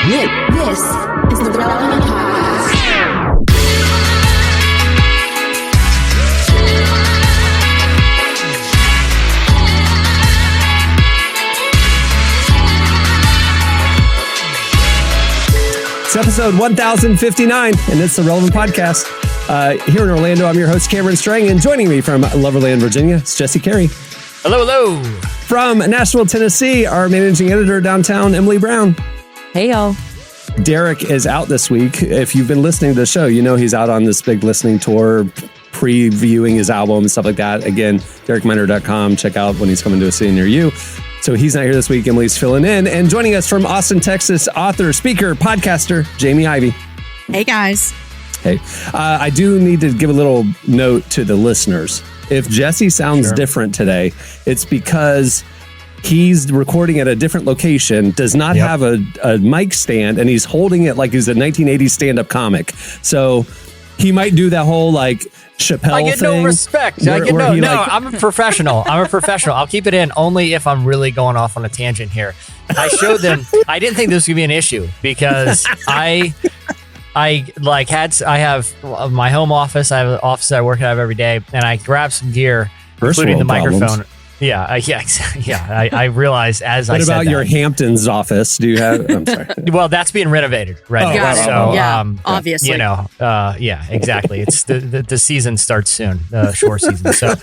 This is the Relevant Podcast. It's episode 1059, and it's the Relevant Podcast. Here in Orlando, I'm your host, Cameron Strang, and joining me from Loverland, Virginia, it's Jesse Carey. Hello, hello. From Nashville, Tennessee, our managing editor downtown, Emily Brown. Hey, y'all. Derek is out this week. If you've been listening to the show, you know he's out on this big listening tour, previewing his album and stuff like that. Again, DerekMiner.com. Check out when he's coming to a city near you. So he's not here this week. Emily's filling in. And joining us from Austin, Texas, author, speaker, podcaster, Jamie Ivey. Hey, guys. Hey, I do need to give a little note to the listeners. If Jesse sounds different today, it's because he's recording at a different location, does not have a mic stand, and he's holding it like he's a 1980s stand-up comic. So he might do that whole like Chappelle I get thing. no respect. I'm a professional. I'll keep it in only if I'm really going off on a tangent here. I showed them. I didn't think this would be an issue because I have my home office. I have an office that I work out of every day, and I grabbed some gear, including the microphone. I realized as I said that. What about your Hamptons office? Do you have? I'm sorry. Well, that's being renovated right now. So, obviously. Exactly. It's the season starts soon, the shore season. So,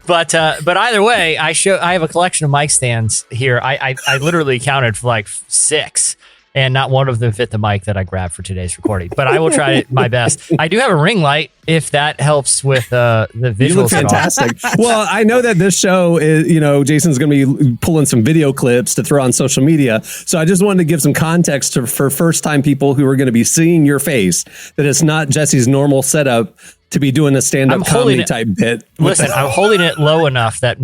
but either way, I have a collection of mic stands here. I literally counted for like 6. And not one of them fit the mic that I grabbed for today's recording. But I will try my best. I do have a ring light if that helps with the visuals. You look fantastic. Well, I know that this show is, Jason's going to be pulling some video clips to throw on social media. So I just wanted to give some context for first-time people who are going to be seeing your face, that it's not Jesse's normal setup to be doing a stand-up comedy type bit. Listen, I'm holding it low enough that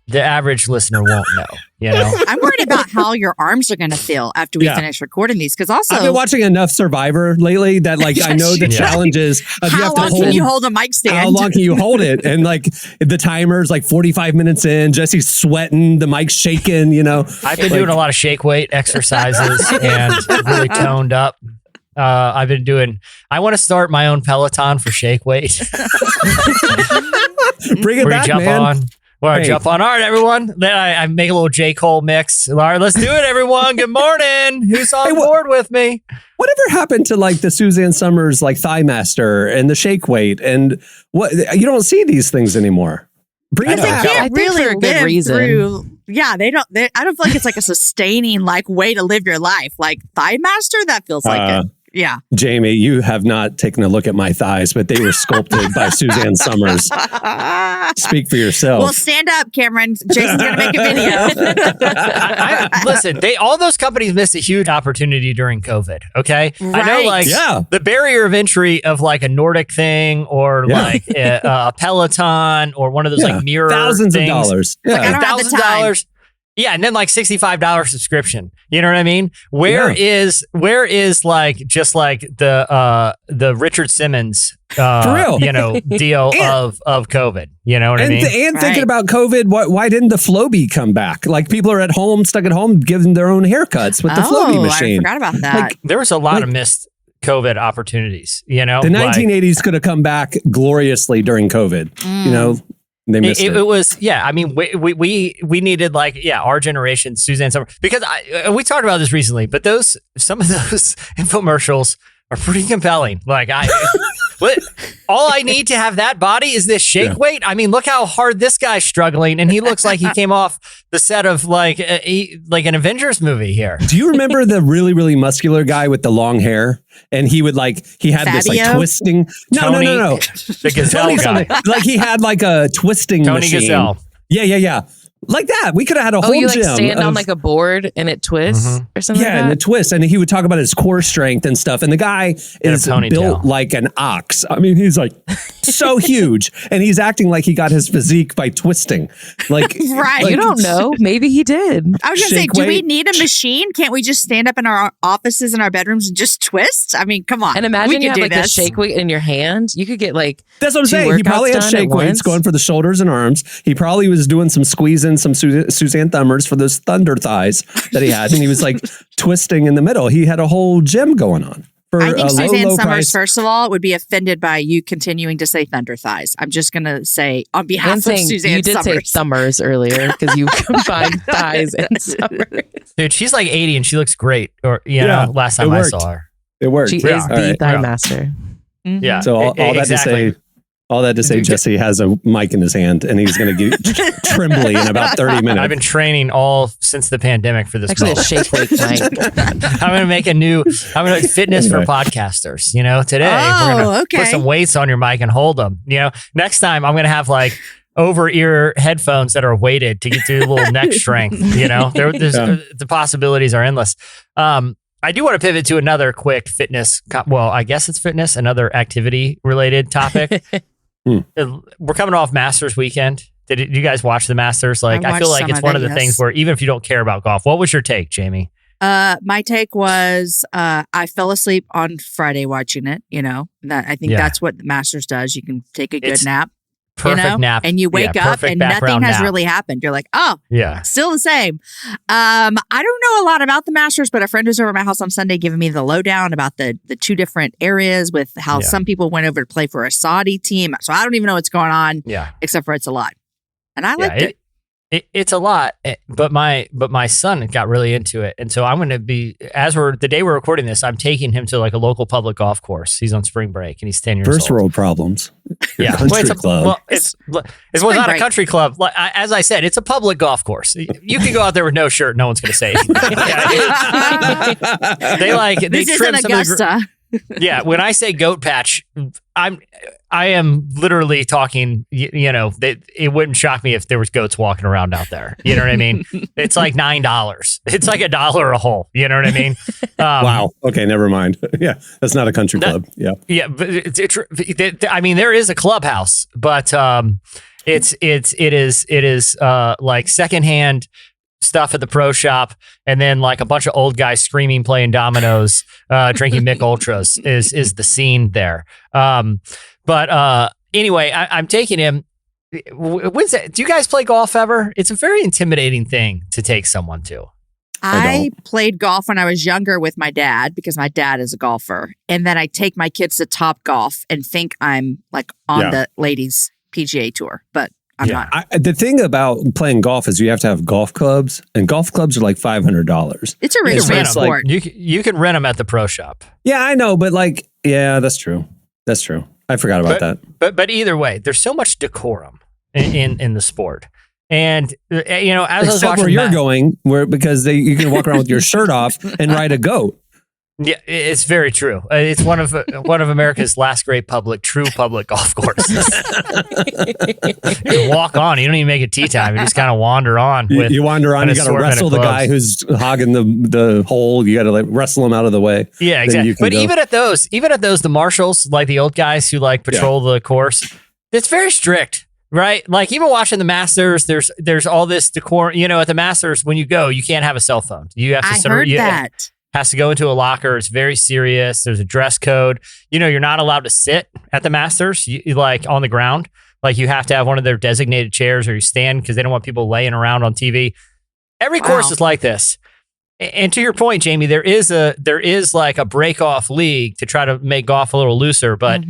the average listener won't know. I'm worried about how your arms are going to feel after we finish recording these, because also I've been watching enough Survivor lately that I know the challenges of how long can you hold a mic stand? How long can you hold it? And the timer's 45 minutes in, Jesse's sweating, the mic's shaking, I've been doing a lot of shake weight exercises and really toned up. I want to start my own Peloton for shake weight. Bring it back, man. I jump on. All right, everyone. Then I make a little J. Cole mix. All right, let's do it, everyone. Good morning. Who's on board with me? Whatever happened to the Suzanne Summers Thigh Master and the shake weight, and what you don't see these things anymore. Bring it back. They can't really for a good reason. They don't. I don't feel like it's a sustaining way to live your life. Thigh Master, that feels like it. Yeah. Jamie, you have not taken a look at my thighs, but they were sculpted by Suzanne Summers. Speak for yourself. Well, stand up, Cameron. Jason's going to make a video. Listen, all those companies missed a huge opportunity during COVID, okay? Right. I know, the barrier of entry of a Nordic thing or a Peloton or one of those mirror thousands things. of dollars. Yeah. I don't have the time. Yeah, and then $65 subscription. You know what I mean? Where is just the Richard Simmons for real? Deal of COVID. You know what I mean? And thinking about COVID, why didn't the Flowbee come back? People are at home, stuck at home, giving their own haircuts with the Flowbee machine. I forgot about that. There was a lot of missed COVID opportunities. The 1980s could have come back gloriously during COVID. They missed it. It was, I mean, we needed our generation, Suzanne Summers, because we talked about this recently, but some of those infomercials are pretty compelling. All I need to have that body is this shake weight. I mean, look how hard this guy's struggling, and he looks like he came off the set of an Avengers movie here. Do you remember the really, really muscular guy with the long hair? And he would he had Fabio? this twisting. No. The Gazelle guy. He had a twisting Tony machine. Gazelle. Yeah. Like that. We could have had a whole you gym. stand on a board and it twists or something like that? And it twists. And he would talk about his core strength and stuff. And the guy is built like an ox. I mean, he's so huge. And he's acting like he got his physique by twisting. Right. You don't know. Maybe he did. I was going to say, do we need a machine? Can't we just stand up in our offices and our bedrooms and just twist? I mean, come on. And imagine you have a a shake weight in your hand. You could get That's what I'm saying. He probably had shake weights going for the shoulders and arms. He probably was doing some squeezing in some Suzanne Thumbers for those thunder thighs that he had, and he was like twisting in the middle. He had a whole gym going on. For I think a Suzanne low Summers, price. first of all, would be offended by you continuing to say thunder thighs. I'm just going to say on behalf of Suzanne you did Summers. say thumbers earlier because you combined thighs and summers. Dude, she's like 80 and she looks great. Or last time I saw her. It worked. She Yeah. is the All right. thigh master. Mhm. Yeah. So all that exactly. to say, Jesse has a mic in his hand and he's going to get trembly in about 30 minutes. I've been training all since the pandemic for this. Actually, a moment. shake weight mic. I'm going to make fitness for podcasters. Today we're going to okay. put some weights on your mic and hold them. Next time I'm going to have like over ear headphones that are weighted to get to a little neck strength. The possibilities are endless. I do want to pivot to another quick fitness. I guess it's fitness, another activity related topic. We're coming off Masters weekend. Did you guys watch the Masters? I I feel like watched it's some one of of it, the yes. things where even if you don't care about golf, what was your take, Jamie? My take was I fell asleep on Friday watching it. I think that's what the Masters does. You can take a good It's nap. Perfect nap. And you wake up perfect and nothing background has nap. really happened. You're like, oh, Yeah. still the same. I don't know a lot about the Masters, but a friend was over at my house on Sunday giving me the lowdown about the two different areas with how some people went over to play for a Saudi team. So I don't even know what's going on, except for it's a lot. And I liked it. It's a lot, but my son got really into it, and so I'm going to be the day we're recording this, I'm taking him to like a local public golf course. He's on spring break and he's 10 years First old. world problems. Yeah, Country club. It's not a country club. As I said, it's a public golf course. You can go out there with no shirt, no one's going to say anything. They This trim isn't some of the Augusta. Yeah, when I say goat patch, I am literally talking. It wouldn't shock me if there was goats walking around out there. You know what I mean? It's like $9. It's like $1 a hole. You know what I mean? Wow. Okay, never mind. Yeah, that's not a country club. Yeah. Yeah, but there is a clubhouse, but it is like secondhand stuff at the pro shop, and then like a bunch of old guys screaming, playing dominoes, drinking Mick Ultras is the scene there. But anyway, I'm taking him. When's that? Do you guys play golf ever? It's a very intimidating thing to take someone to. I played golf when I was younger with my dad because my dad is a golfer. And then I take my kids to Top Golf and think I'm like on the ladies PGA tour, but I'm not. The thing about playing golf is you have to have golf clubs, and golf clubs are like $500. It's a risky sport. You can rent them at the pro shop. Yeah, I know, but that's true. That's true. I forgot about that. But either way, there's so much decorum in the sport. And as I was Except watching where you're going, because you can walk around with your shirt off and ride a goat. Yeah, it's very true. It's one of America's last great true public golf courses. You can walk on. You don't even make a tee time. You just kind of wander on. You wander on. You got to wrestle the guy who's hogging the hole. You got to wrestle him out of the way. Yeah, exactly. But even at those, the marshals, like the old guys who patrol the course, it's very strict. Right? Like even watching the Masters, there's all this decorum. At the Masters, when you go, you can't have a cell phone. You have to heard that. Has to go into a locker. It's very serious. There's a dress code. You're not allowed to sit at the Masters, like on the ground. Like you have to have one of their designated chairs, or you stand because they don't want people laying around on TV. Every course is like this. And to your point, Jamie, there is like a break off league to try to make golf a little looser, but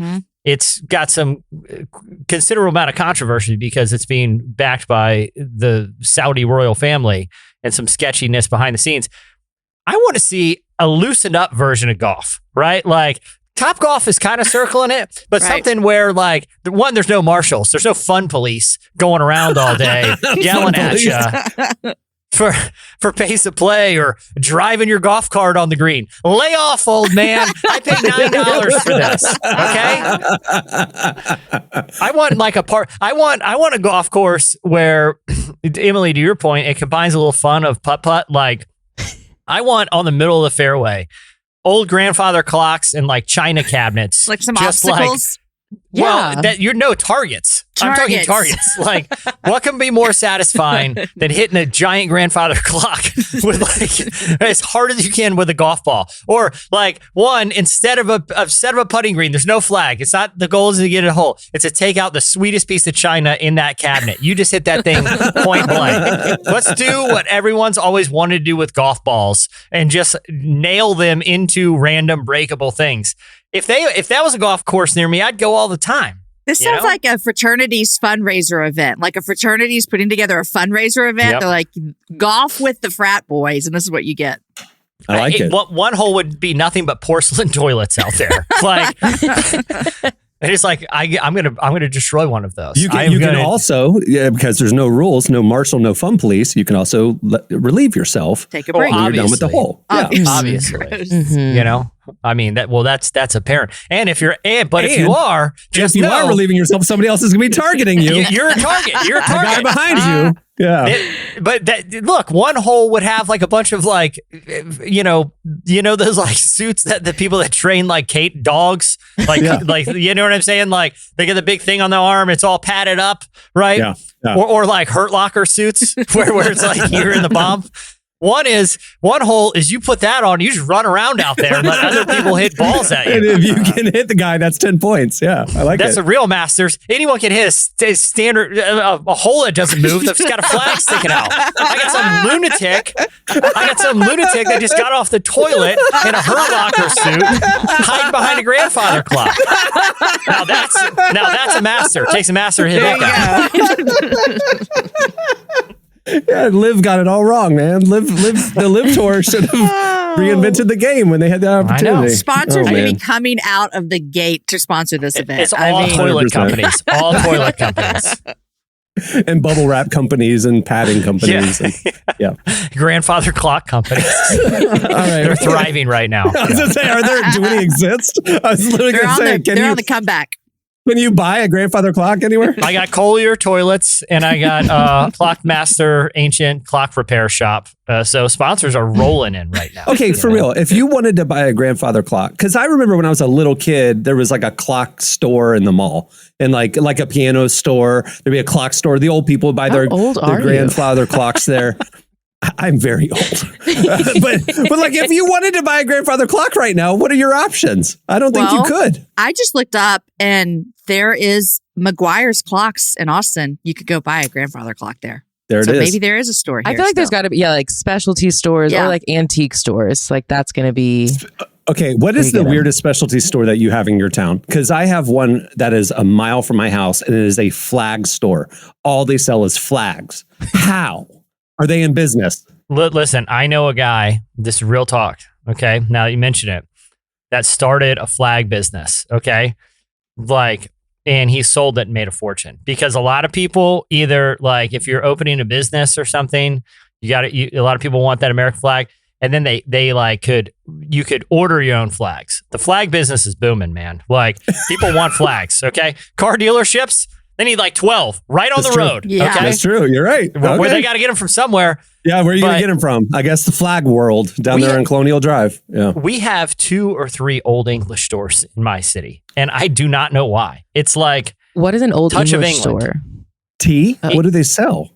it's got some considerable amount of controversy because it's being backed by the Saudi royal family and some sketchiness behind the scenes. I want to see a loosened up version of golf, right? Like Top Golf is kind of circling it, but something where there's no marshals. There's no fun police going around all day yelling at you for pace of play or driving your golf cart on the green. Lay off, old man. I paid $9 for this. Okay. I want a golf course where, Emily, to your point, it combines a little fun of putt-putt. Like I want on the middle of the fairway, old grandfather clocks and like china cabinets. Like some obstacles. Well, Yeah. you're no targets. I'm talking targets. Like, what can be more satisfying than hitting a giant grandfather clock with as hard as you can with a golf ball? Or like instead of a putting green, there's no flag. It's not the goal is to get a hole. It's to take out the sweetest piece of china in that cabinet. You just hit that thing point blank. Let's do what everyone's always wanted to do with golf balls and just nail them into random breakable things. If that was a golf course near me, I'd go all the time. This sounds like a fraternity's fundraiser event. Like a fraternity's putting together a fundraiser event. Yep. They're like, golf with the frat boys, and this is what you get. I like it. One hole would be nothing but porcelain toilets out there. Like, it's like I'm gonna destroy one of those. You can also, because there's no rules, no marshal, no fun police. You can also relieve yourself. Take a break. When you're done with the hole. Yeah. Obviously. You know, I mean that's apparent. And if you are relieving yourself, somebody else is going to be targeting you. You're a target. You're a target. The guy behind you. Yeah. Look, one hole would have like a bunch of like, those like suits that the people that train like dogs, like you know what I'm saying? Like they get the big thing on the arm. It's all padded up, right? Yeah. Or like Hurt Locker suits where it's like you're in the bomb. One hole is you put that on, you just run around out there and let other people hit balls at you. And if you can hit the guy, that's 10 points. Yeah, I like That's it. the real Masters. Anyone can hit a standard, a hole that doesn't move that's got a flag sticking out. I got some lunatic that just got off the toilet in a Hurt Locker suit, hiding behind a grandfather clock. Now that's a master. Takes a master to hit that guy. Yeah, Liv got it all wrong, man. The Liv Tour should have reinvented the game when they had the opportunity. I know. Sponsors are going to be coming out of the gate to sponsor this event. It's all toilet 100%. companies. All toilet companies. And bubble wrap companies and padding companies. Yeah. Grandfather clock companies. All right. They're thriving right now. I was going to say, do any exist? I was literally going to say, they're on the comeback. Can you buy a grandfather clock anywhere? I got Collier toilets and I got Clockmaster Ancient Clock Repair Shop. So sponsors are rolling in right now. Okay, for real. If you wanted to buy a grandfather clock, because I remember when I was a little kid, there was like a clock store in the mall, and like a piano store. There'd be a clock store. The old people would buy their grandfather clocks there. I'm very old. but like if you wanted to buy a grandfather clock right now, what are your options? I don't think you could. I just looked up and there is McGuire's Clocks in Austin. You could go buy a grandfather clock there. There it is. Maybe there is a store here. I feel like there's got to be like specialty stores or like antique stores. Like that's going to be. Okay, what is the weirdest specialty store that you have in your town? Because I have one that is a mile from my house and it is a flag store. All they sell is flags. How? Are they in business? Listen, I know a guy, this is real talk, okay? Now you mention it, that started a flag business, okay? And he sold it and made a fortune. Because a lot of people either, like, if you're opening a business or something, a lot of people want that American flag. And then you could order your own flags. The flag business is booming, man. Like, people want flags, okay? Car dealerships, they need like 12 right on the road. Yeah. Okay? That's true. You're right. Where they got to get them from somewhere. Yeah, where are you going to get them from? I guess the Flag World down there in Colonial Drive. Yeah. We have 2 or 3 old English stores in my city, and I do not know why. It's like what is an old Touch English of England. store? Tea? What do they sell?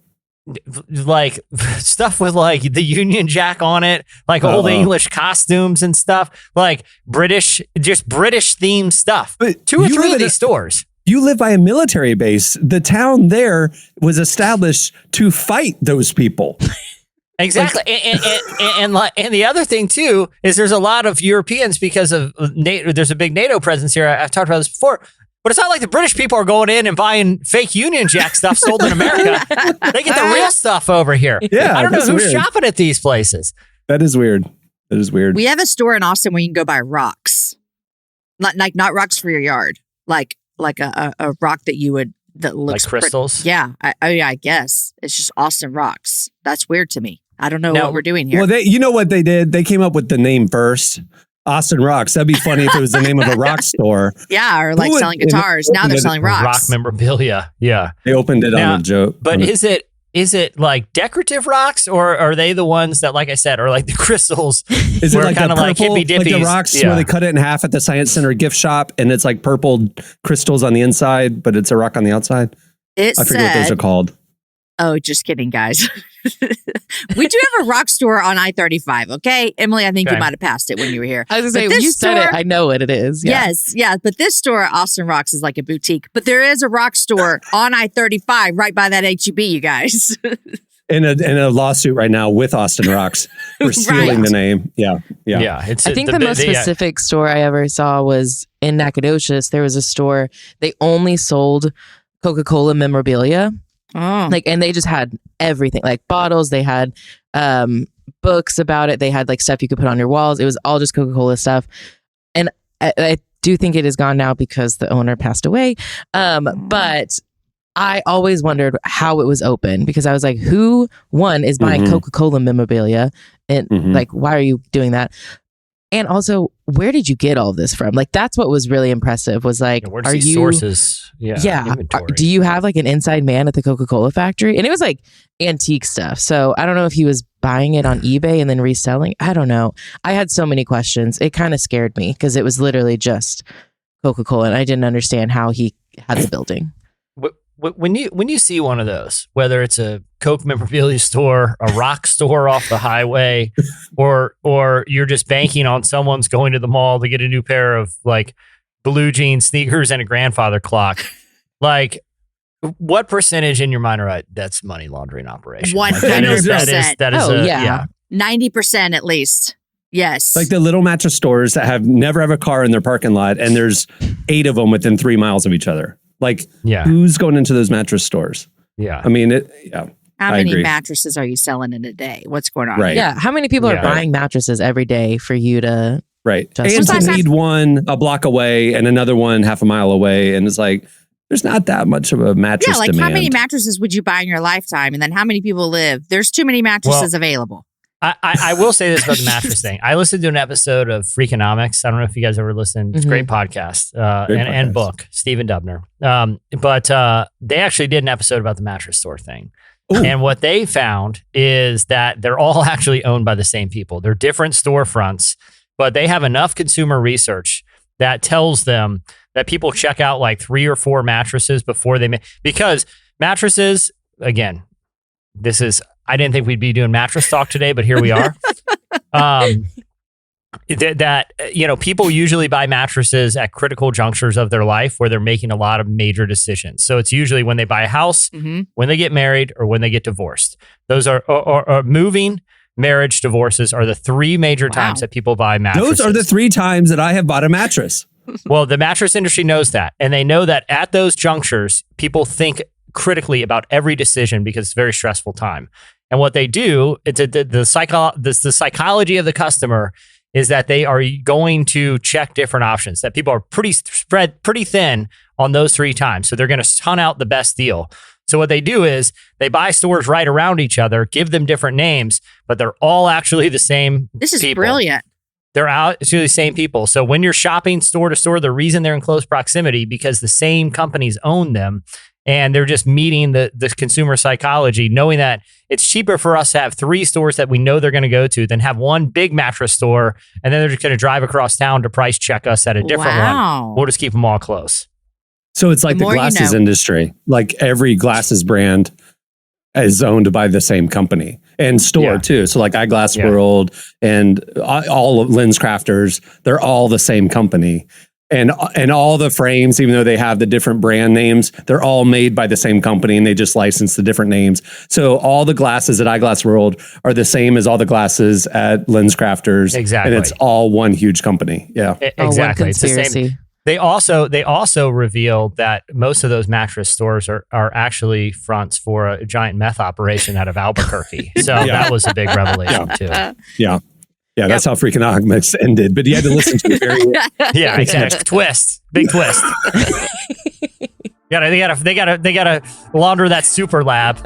Like stuff with like the Union Jack on it, like old English costumes and stuff, like British themed stuff. But 2 or 3 of these stores. You live by a military base. The town there was established to fight those people. Exactly. And the other thing too is there's a lot of Europeans because of NATO. There's a big NATO presence here. I've talked about this before, but it's not like the British people are going in and buying fake Union Jack stuff sold in America. They get the real stuff over here. Yeah, I don't know who's weird. shopping at these places. That is weird. We have a store in Austin where you can go buy rocks, not rocks for your yard, like a rock that looks like crystals. Yeah, I guess it's just Austin rocks. That's weird to me. I don't know what we're doing here. Well, you know what they did? They came up with the name first. Austin Rocks. That'd be funny if it was the name of a rock store. Yeah, or like selling guitars. Now they're selling rocks. Rock memorabilia. Yeah. They opened it on a joke. But is it is it like decorative rocks, or are they the ones that, like I said, are like the crystals? Is it like kind of like hippy like the dippies? rocks where they cut it in half at the Science Center gift shop, and it's like purple crystals on the inside, but it's a rock on the outside? I forget what those are called. Oh, just kidding, guys. We do have a rock store on I-35, okay? Emily, I think you might have passed it when you were here. I was going to say, when you said it, I know what it is. Yeah. Yes, yeah. But this store, Austin Rocks, is like a boutique. But there is a rock store on I-35 right by that HEB, you guys. In a lawsuit right now with Austin Rocks for stealing the name. Yeah. I think the most specific store I ever saw was in Nacogdoches. There was a store, they only sold Coca-Cola memorabilia. Oh. And they just had everything, like bottles. They had books about it. They had like stuff you could put on your walls. It was all just Coca-Cola stuff. And I do think it is gone now because the owner passed away. But I always wondered how it was open, because I was like, who, one, is buying Coca-Cola memorabilia? And like, why are you doing that? And also, where did you get all of this from? Like, that's what was really impressive, was like, where are you sources? Do you have like an inside man at the Coca-Cola factory? And it was like antique stuff. So I don't know if he was buying it on eBay and then reselling. I don't know. I had so many questions. It kind of scared me because it was literally just Coca-Cola, and I didn't understand how he had the building. When you see one of those, whether it's a Coke memorabilia store, a rock store off the highway, or you're just banking on someone's going to the mall to get a new pair of like blue jean sneakers and a grandfather clock, like what percentage in your mind are that's money laundering operation? 100%. That is 90% at least. Yes. Like the little mattress stores that have never have a car in their parking lot, and there's 8 of them within 3 miles of each other. Like, who's going into those mattress stores? Yeah. I mean, how many mattresses are you selling in a day? What's going on? Right. Yeah. How many people are buying mattresses every day for you to... Right. And to need one a block away and another one half a mile away. And it's like, there's not that much of a mattress demand. How many mattresses would you buy in your lifetime? And then how many people live? There's too many mattresses available. I will say this about the mattress thing. I listened to an episode of Freakonomics. I don't know if you guys ever listened. It's a great podcast, and book, Stephen Dubner. But they actually did an episode about the mattress store thing. Ooh. And what they found is that they're all actually owned by the same people. They're different storefronts, but they have enough consumer research that tells them that people check out like 3 or 4 mattresses before they because mattresses, again, I didn't think we'd be doing mattress talk today, but here we are. People usually buy mattresses at critical junctures of their life where they're making a lot of major decisions. So it's usually when they buy a house, when they get married, or when they get divorced. Those are or moving, marriage, divorces are the 3 major times that people buy mattresses. Those are the 3 times that I have bought a mattress. Well, the mattress industry knows that, and they know that at those junctures, people think critically about every decision because it's a very stressful time. And what they do, the psychology of the customer is that they are going to check different options, that people are spread pretty thin on those 3 times. So they're going to hunt out the best deal. So what they do is they buy stores right around each other, give them different names, but they're all actually the same people. This is brilliant. They're actually the same people. So when you're shopping store to store, the reason they're in close proximity because the same companies own them. And they're just meeting the consumer psychology, knowing that it's cheaper for us to have 3 stores that we know they're going to go to than have one big mattress store. And then they're just going to drive across town to price check us at a different one. We'll just keep them all close. So it's like the glasses industry. Like every glasses brand is owned by the same company and store too. So like Eyeglass World and all of Lens Crafters, they're all the same company. And all the frames, even though they have the different brand names, they're all made by the same company and they just license the different names. So all the glasses at Eyeglass World are the same as all the glasses at Lens Crafters. Exactly. And it's all one huge company. Yeah. Exactly. It's the same. They also revealed that most of those mattress stores are actually fronts for a giant meth operation out of Albuquerque. So that was a big revelation too. Yeah. Yeah, that's how Freakonomics ended. But you had to listen to it very exactly. Twist. Big twist. They gotta launder that super lab.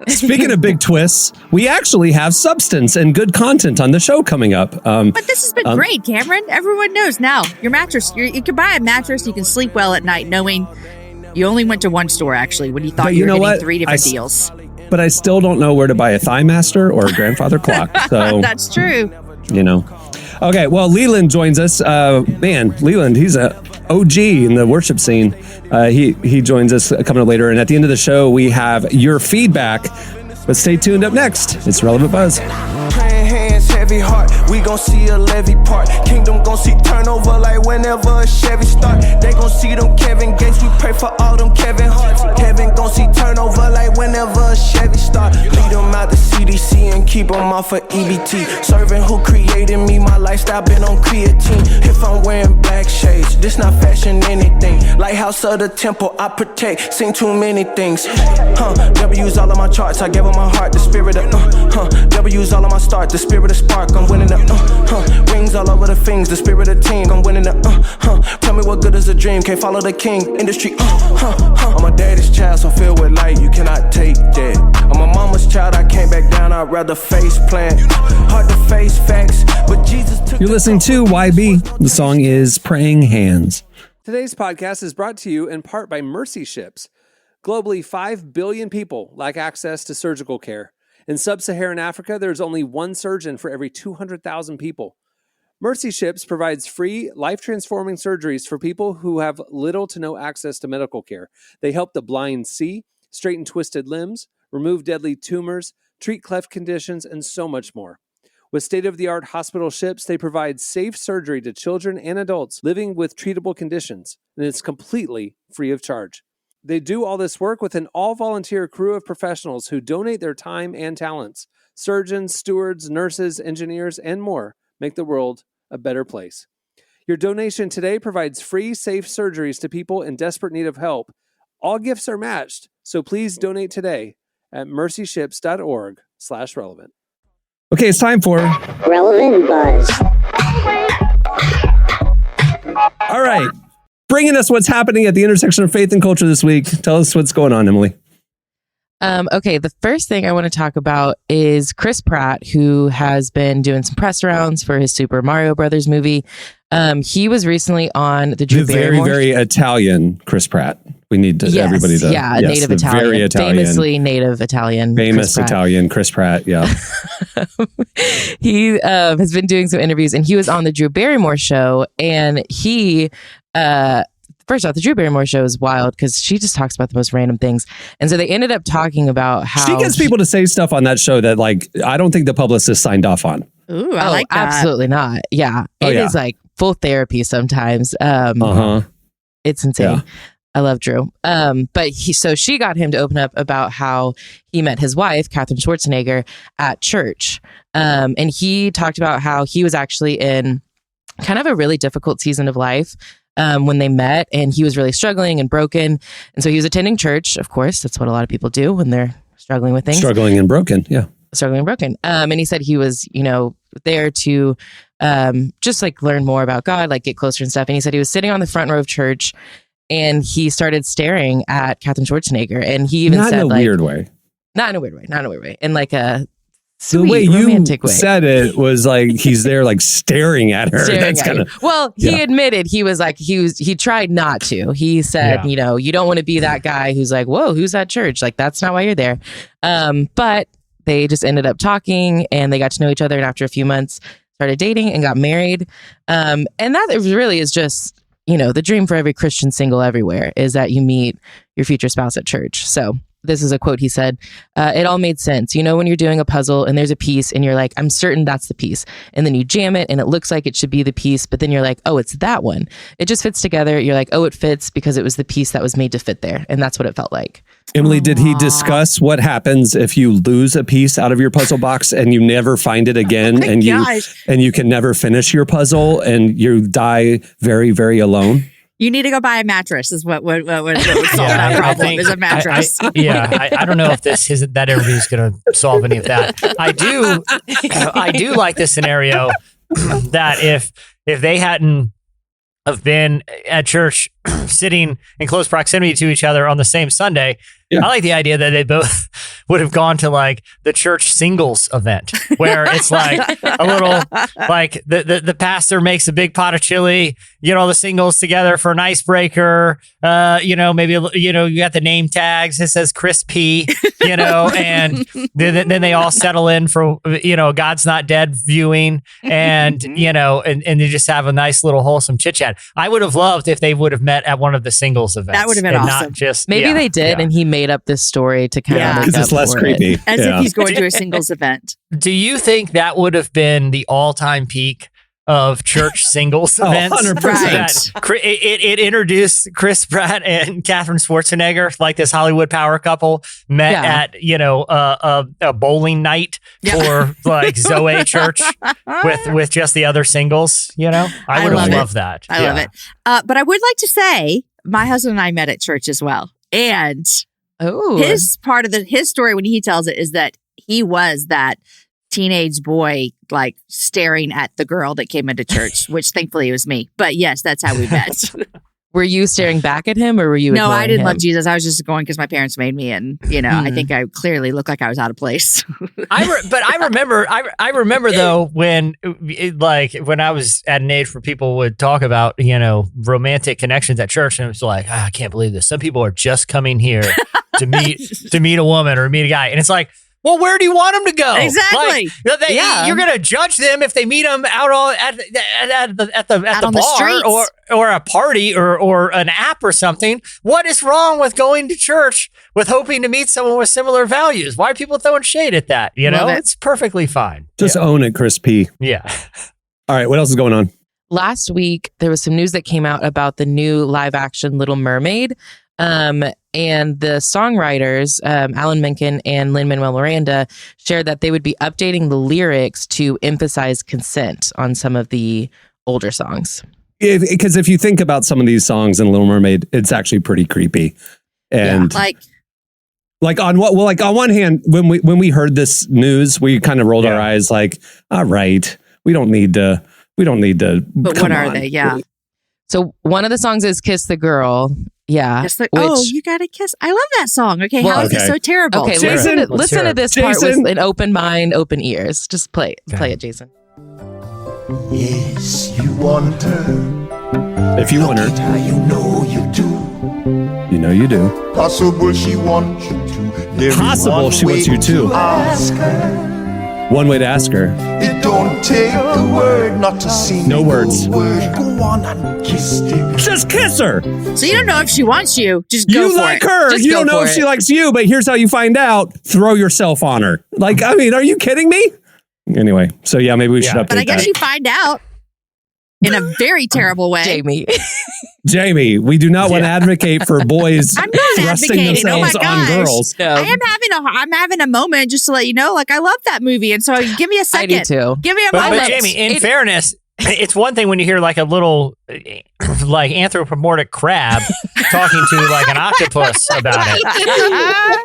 Speaking of big twists, we actually have substance and good content on the show coming up. But this has been great, Cameron. Everyone knows now your mattress. You can buy a mattress. You can sleep well at night, knowing you only went to one store actually when you thought you were getting 3 different deals. but I still don't know where to buy a Thigh Master or a grandfather clock. So That's true. Okay, well, Leeland joins us. Leeland, he's a OG in the worship scene. He joins us coming up later. And at the end of the show, we have your feedback. But stay tuned. Up next, it's Relevant Buzz. Praying hands, heavy heart, we gon' see a levy part. Kingdom gon' see turnover like whenever a Chevy start. They gon' see them Kevin Gates, we pray for all them Kevin Harts. Heaven gon' see turnover like whenever a Chevy start. Lead them out the CDC and keep them off of EBT. Serving who created me, my lifestyle been on creatine. If I'm wearing black shades, this not fashion anything. Lighthouse of the temple, I protect, seen too many things. W's all of my charts, I gave them my heart, the spirit of W's all of my start, the spirit of spark, I'm winning the rings all over the things, the spirit of team, I'm winning the tell me what good is a dream, can't follow the king, industry I'm my daddy's child, so filled with light, you cannot take that. I'm my mama's child, I can't back down, I'd rather face plant. Hard to face facts, but Jesus took. You're listening to YB. The song is Praying Hands. Today's podcast is brought to you in part by Mercy Ships. Globally, 5 billion people lack access to surgical care. In sub-Saharan Africa, there's only one surgeon for every 200,000 people. Mercy Ships provides free, life-transforming surgeries for people who have little to no access to medical care. They help the blind see, straighten twisted limbs, remove deadly tumors, treat cleft conditions, and so much more. With state-of-the-art hospital ships, they provide safe surgery to children and adults living with treatable conditions, and it's completely free of charge. They do all this work with an all-volunteer crew of professionals who donate their time and talents. Surgeons, stewards, nurses, engineers, and more make the world a better place. Your donation today provides free, safe surgeries to people in desperate need of help. All gifts are matched, so please donate today at mercyships.org/relevant. Okay, it's time for Relevant Buzz. All right. Bringing us what's happening at the intersection of faith and culture this week. Tell us what's going on, Emily. Okay, the first thing I want to talk about is Chris Pratt, who has been doing some press rounds for his Super Mario Brothers movie. He was recently on the Drew Barrymore. Very Italian Chris Pratt. We need to, everybody to... native Italian. Very Italian. Famously native Italian. Famous Italian Chris Pratt, yeah. He has been doing some interviews, and he was on the Drew Barrymore show, and he... first off, the Drew Barrymore show is wild because she just talks about the most random things. And so they ended up talking about how... She gets people to say stuff on that show that, like, I don't think the publicist signed off on. Ooh, I like that. Absolutely not. Yeah. It is like full therapy sometimes. It's insane. Yeah. I love Drew. But she got him to open up about how he met his wife, Katherine Schwarzenegger, at church. And he talked about how he was actually in kind of a really difficult season of life when they met, and he was really struggling and broken. And so he was attending church. Of course, that's what a lot of people do when they're struggling with things. Struggling and broken. Yeah. Struggling and broken. And he said he was, there to just like learn more about God, like get closer and stuff. And he said he was sitting on the front row of church, and he started staring at Katherine Schwarzenegger. And he even said, not in a weird way. Not in a weird way. In like a sweet, the way you romantic way. Said it was like he's there like staring at her. That's kind of... Well, he admitted he was like, he tried not to. He said, you don't want to be that guy who's like, whoa, who's at church? Like, that's not why you're there. But they just ended up talking, and they got to know each other. And after a few months, started dating and got married. And that really is just, the dream for every Christian single everywhere is that you meet your future spouse at church. So this is a quote he said, it all made sense. When you're doing a puzzle and there's a piece and you're like, I'm certain that's the piece. And then you jam it and it looks like it should be the piece, but then you're like, oh, it's that one. It just fits together. You're like, oh, it fits because it was the piece that was made to fit there. And that's what it felt like. Emily, did he discuss what happens if you lose a piece out of your puzzle box and you never find it again and you can never finish your puzzle and you die very, very alone? You need to go buy a mattress is what would solve that problem is a mattress. I don't know if that interview is going to solve any of that. I do like this scenario that if they hadn't have been at church sitting in close proximity to each other on the same Sunday, I like the idea that they both would have gone to like the church singles event where it's like a little like the pastor makes a big pot of chili, all the singles together for an icebreaker. Maybe you got the name tags. It says Chris P. and then they all settle in for, God's Not Dead viewing and they just have a nice little wholesome chit chat. I would have loved if they would have met at one of the singles events. That would have been awesome. Not just, Maybe they did, and he made up this story to kind of make because up it's less for creepy. it. As if he's going to a singles event. Do you think that would have been the all-time peak of church singles events? 100%. It introduced Chris Pratt and Catherine Schwarzenegger, like this Hollywood power couple, met at a bowling night for like Zoe Church with just the other singles. I would have loved that. I love it. But I would like to say my husband and I met at church as well, and his story when he tells it is that he was that teenage boy like staring at the girl that came into church, which thankfully it was me. But yes, that's how we met. Were you staring back at him, or were you? No, I didn't him? love Jesus. I was just going because my parents made me, and I think I clearly looked like I was out of place. I remember though when I was at an age where people would talk about romantic connections at church, and it was like, I can't believe this. Some people are just coming here to meet a woman or meet a guy, and it's like, well, where do you want them to go? Exactly. You're going to judge them if they meet them out at the bar or a party or an app or something. What is wrong with going to church with hoping to meet someone with similar values? Why are people throwing shade at that? It's perfectly fine. Just own it, Chris P. Yeah. All right. What else is going on? Last week, there was some news that came out about the new live action Little Mermaid. And the songwriters, Alan Menken and Lin-Manuel Miranda, shared that they would be updating the lyrics to emphasize consent on some of the older songs. Because if you think about some of these songs in Little Mermaid, it's actually pretty creepy. And on one hand, when we heard this news, we kind of rolled our eyes like, all right, we don't need to. But what are they? Yeah. So one of the songs is Kiss the Girl. Yeah. You gotta kiss. I love that song. Okay. How is it so terrible? Okay, listen to this part with an open mind, open ears. Just play it, Jason. Yes, you want her. If you want her. You know you do. You know you do. Possible she wants you to. Possible she wants you to. Ask her. One way to ask her. It don't take a word not to see. No words. Word. Go on and kiss her. Just kiss her. So you don't know if she wants you. Just go for it. You like her. You don't know if she likes you, but here's how you find out. Throw yourself on her. Like, I mean, are you kidding me? Anyway, so yeah, maybe we should update that. But I guess you find out in a very terrible way. Jamie, we do not want to advocate for boys thrusting themselves on girls. No. I'm having a moment just to let you know, like, I love that movie. And so give me a second. I do too. Give me a moment. But Jamie, in fairness, it's one thing when you hear like a little like anthropomorphic crab talking to like an octopus about it.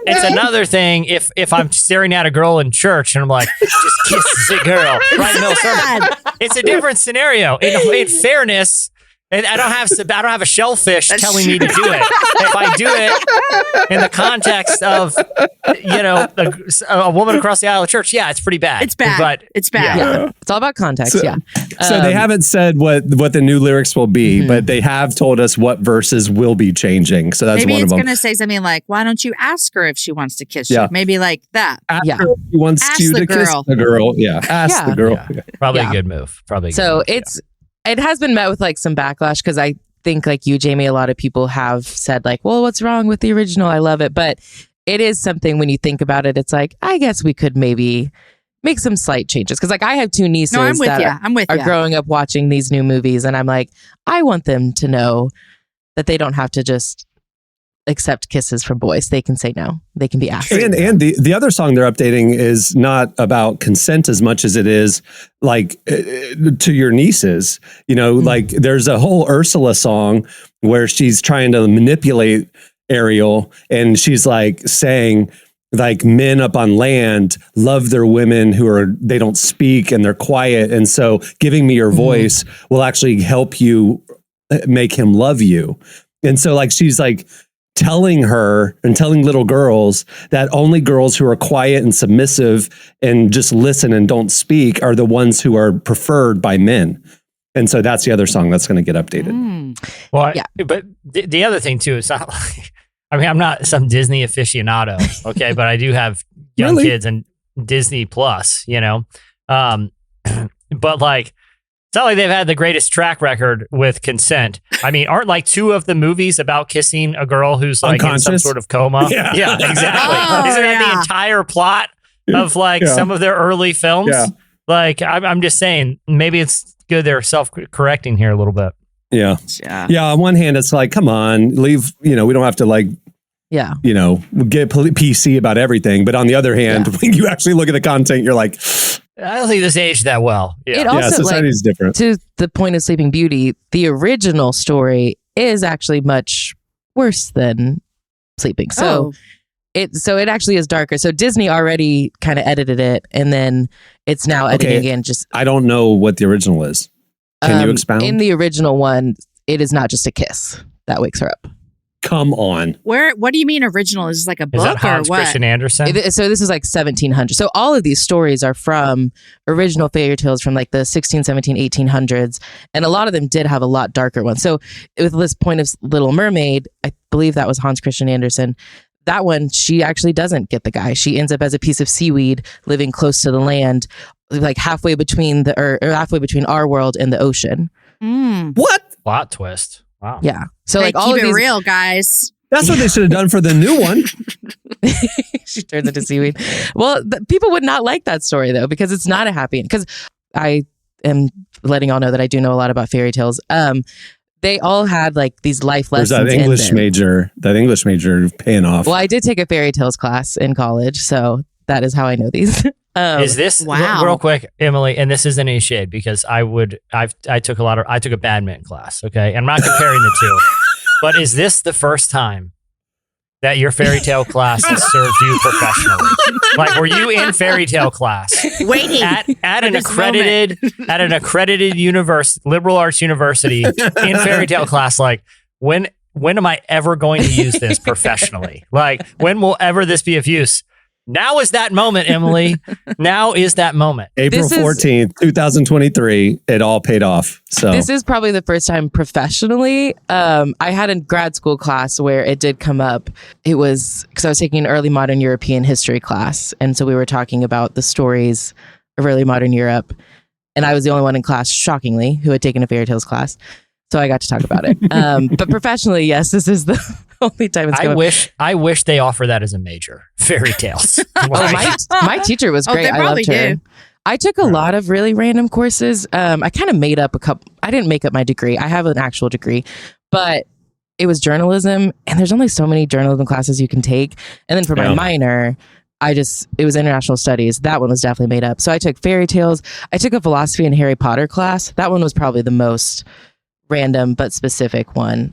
It's another thing if I'm staring at a girl in church and I'm like, just kiss the girl right in the middle of sermon. It's a different scenario. In fairness, and I don't have a shellfish telling me to do it. If I do it in the context of, a woman across the aisle of church, it's pretty bad. It's bad. But it's bad. Yeah. It's all about context. So they haven't said what the new lyrics will be, but they have told us what verses will be changing. So that's maybe one of them. Maybe it's going to say something like, "Why don't you ask her if she wants to kiss you?" Maybe like that. Ask her if she wants you to kiss the girl. Yeah. Ask the girl. Yeah. Probably a good move. It has been met with like some backlash because I think like you, Jamie, a lot of people have said like, well, what's wrong with the original? I love it. But it is something when you think about it, it's like, I guess we could maybe make some slight changes. Because like I have two nieces that are growing up watching these new movies. And I'm like, I want them to know that they don't have to just accept kisses from boys. They can say no. They can be asked. And the other song they're updating is not about consent as much as it is like to your nieces. Like there's a whole Ursula song where she's trying to manipulate Ariel, and she's like saying like men up on land love their women they don't speak and they're quiet, and so giving me your voice will actually help you make him love you. And so like she's like telling her and telling little girls that only girls who are quiet and submissive and just listen and don't speak are the ones who are preferred by men. And so that's the other song that's going to get updated. Well, but the other thing too, it's not like I mean, I'm not some Disney aficionado, okay, but I do have young kids and Disney Plus, but like, it's not like they've had the greatest track record with consent. I mean, aren't like 2 of the movies about kissing a girl who's like in some sort of coma? Yeah, exactly. Isn't that the entire plot of like some of their early films? Yeah. Like, I'm just saying, maybe it's good they're self-correcting here a little bit. Yeah. On one hand, it's like, come on, leave. We don't have to like. Yeah. Get PC about everything. But on the other hand, when you actually look at the content, you're like, I don't think this aged that well. Yeah. It also, society's different. To the point of Sleeping Beauty, the original story is actually much worse than Sleeping. So it actually is darker. So Disney already kind of edited it, and then it's now editing again. I don't know what the original is. Can you expound? In the original one, it is not just a kiss that wakes her up. Come on. What do you mean original? Is this like a book is that Hans or what? Christian Andersen? So this is like 1700. So all of these stories are from original fairy tales from like the 16, 17, 1800s. And a lot of them did have a lot darker ones. So with this point of Little Mermaid, I believe that was Hans Christian Andersen. That one, she actually doesn't get the guy. She ends up as a piece of seaweed living close to the land, like halfway between our world and the ocean. What? Plot twist. Wow. Yeah. So like all keep it real, guys. That's what they should have done for the new one. She turns into seaweed. Well, people would not like that story though, because it's not a happy end. Because I am letting all know that I do know a lot about fairy tales. They all had like these life lessons. There's that English major paying off. Well, I did take a fairy tales class in college, so that is how I know these. Is this real quick, Emily? And this isn't any shade because I took a badminton class. Okay, and I'm not comparing the two, but is this the first time that your fairy tale class has served you professionally? Like, were you in fairy tale class waiting at an accredited liberal arts university in fairy tale class? Like, when am I ever going to use this professionally? Like, when will ever this be of use? Now is that moment, Emily. Now is that moment. April 14th, 2023. It all paid off. So this is probably the first time professionally. I had a grad school class where it did come up. It was because I was taking an early modern European history class. And so we were talking about the stories of early modern Europe. And I was the only one in class, shockingly, who had taken a fairy tales class. So I got to talk about it. But professionally, yes, this is the only time it's come up. I wish they offer that as a major. Fairy tales. My teacher was great. I loved her. I took a lot of really random courses. I kind of made up a couple. I didn't make up my degree. I have an actual degree, but it was journalism, and there's only so many journalism classes you can take. And then for my minor, it was international studies. That one was definitely made up. So I took fairy tales. I took a philosophy and Harry Potter class. That one was probably the most random but specific one.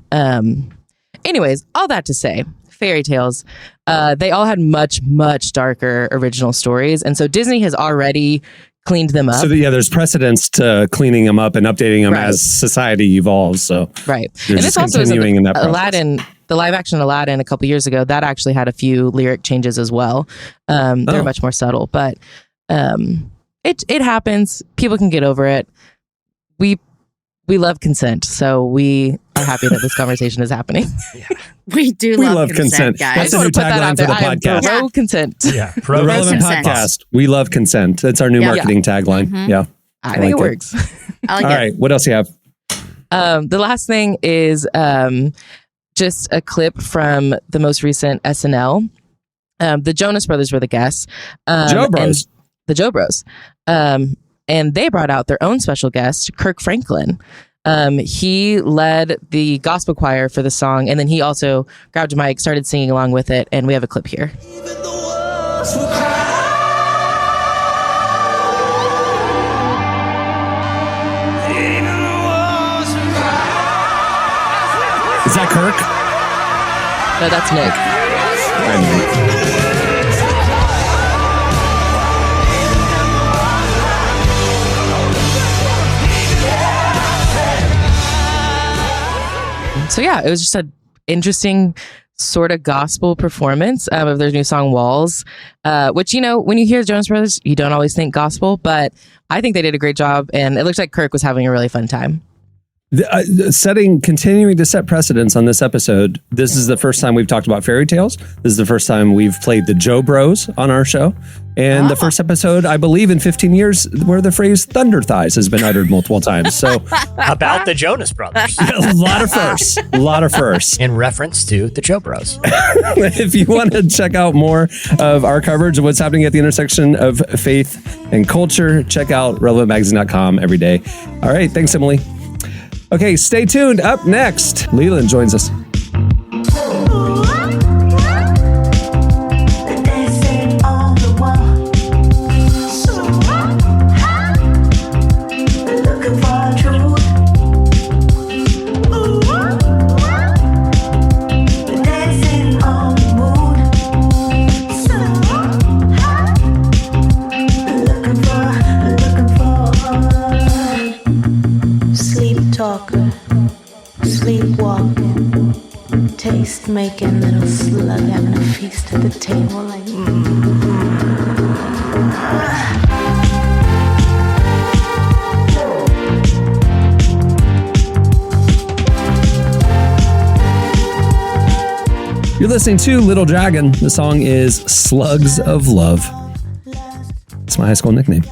Anyways, all that to say, fairy tales, they all had much, much darker original stories. And so Disney has already cleaned them up. So there's precedence to cleaning them up and updating them as society evolves. So and this also is Aladdin, the live action Aladdin a couple years ago, that actually had a few lyric changes as well. They're much more subtle, but it happens. People can get over it. We love consent, so we are happy that this conversation is happening. We love consent, guys. That's a new tagline for the podcast. Pro consent. Yeah, pro relevant podcast. We love consent. That's our new marketing tagline. Mm-hmm. Yeah, I think it works. I like All right, what else do you have? The last thing is just a clip from the most recent SNL. The Jonas Brothers were the guests. Joe Bros. The Joe Bros. And they brought out their own special guest, Kirk Franklin. He led the gospel choir for the song, and then he also grabbed a mic, started singing along with it, and we have a clip here. Is that Kirk? No, that's Nick. I know. So yeah, it was just an interesting sort of gospel performance of their new song Walls, which, when you hear Jonas Brothers, you don't always think gospel, but I think they did a great job, and it looks like Kirk was having a really fun time. Continuing to set precedence on this episode. This is the first time we've talked about fairy tales. This is the first time we've played the Joe Bros on our show. And the first episode, I believe, in 15 years where the phrase thunder thighs has been uttered multiple times. So About the Jonas Brothers. a lot of firsts. A lot of firsts. In reference to the Joe Bros. If you want to check out more of our coverage of what's happening at the intersection of faith and culture, check out relevantmagazine.com every day. All right. Thanks, Emily. Okay, stay tuned. Up next, Leeland joins us. Sleepwalking, taste making, little slug having a feast at the table like You're listening to Little Dragon. The song is Slugs of Love. It's my high school nickname.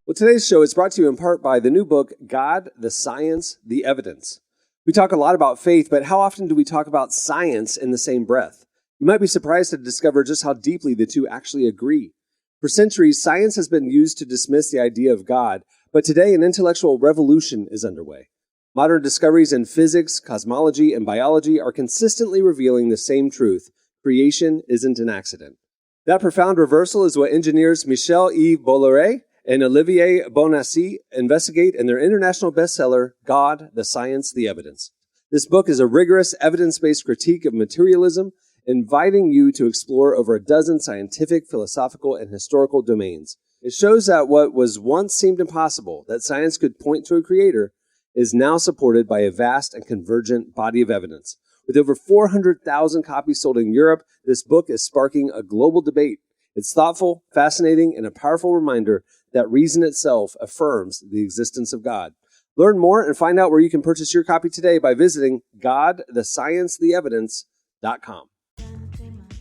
Well, today's show is brought to you in part by the new book, God, the Science, the Evidence. We talk a lot about faith, but how often do we talk about science in the same breath? You might be surprised to discover just how deeply the two actually agree. For centuries, science has been used to dismiss the idea of God, but today an intellectual revolution is underway. Modern discoveries in physics, cosmology, and biology are consistently revealing the same truth: creation isn't an accident. That profound reversal is what engineers Michel-Yves Bolloré and Olivier Bonassi investigate in their international bestseller, God, the Science, the Evidence. This book is a rigorous, evidence-based critique of materialism, inviting you to explore over a dozen scientific, philosophical, and historical domains. It shows that what was once seemed impossible, that science could point to a creator, is now supported by a vast and convergent body of evidence. With over 400,000 copies sold in Europe, this book is sparking a global debate. It's thoughtful, fascinating, and a powerful reminder that reason itself affirms the existence of God. Learn more and find out where you can purchase your copy today by visiting godthesciencetheevidence.com.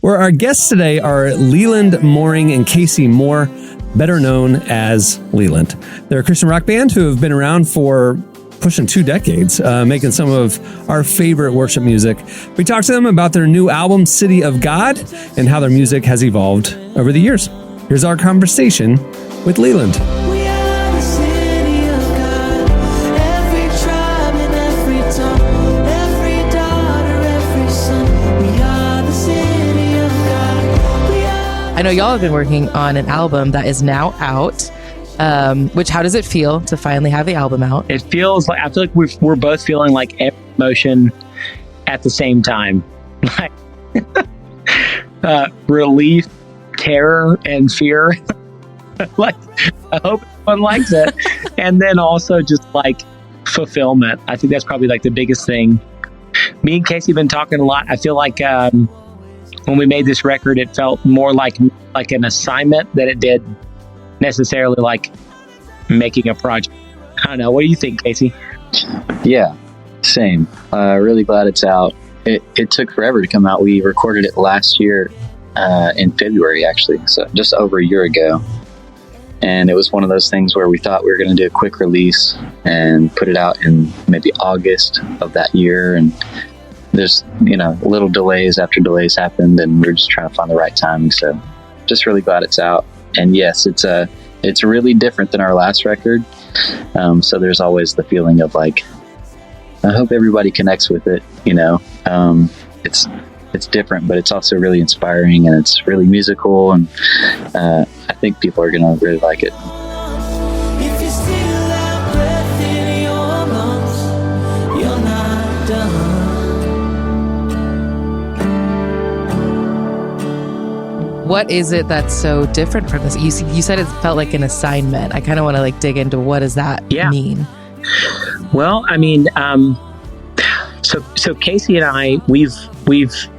Where our guests today are Leeland Mooring and Casey Moore, better known as Leeland. They're a Christian rock band who have been around for pushing 2 decades, making some of our favorite worship music. We talked to them about their new album, City of God, and how their music has evolved over the years. Here's our conversation with Leeland. we are the city of God. Every tribe and every tongue, every daughter, every son. We are the city of God. I know y'all have been working on an album that is now out. Which, how does it feel to finally have the album out? It feels like, I feel like we're both feeling like every emotion at the same time. Like relief, terror, and fear. Like, I hope everyone likes it. And then also just like fulfillment. I think that's probably like the biggest thing. Me and Casey have been talking a lot. I feel like when we made this record, it felt more like an assignment than it did necessarily like making a project. I don't know. What do you think, Casey? Yeah, same. Really glad it's out. It took forever to come out. We recorded it last year in February, actually, so just over a year ago. And it was one of those things where we thought we were going to do a quick release and put it out in maybe August of that year. And there's, little delays after delays happened, and we're just trying to find the right timing. So just really glad it's out. And yes, it's really different than our last record. So there's always the feeling of like, I hope everybody connects with it. It's different, but it's also really inspiring, and it's really musical. And I think people are going to really like it. If you still have breath in your lungs, you're not done. What is it that's so different from this? You said it felt like an assignment. I kind of want to dig into what does that mean? Well, I mean, so Casey and I, we've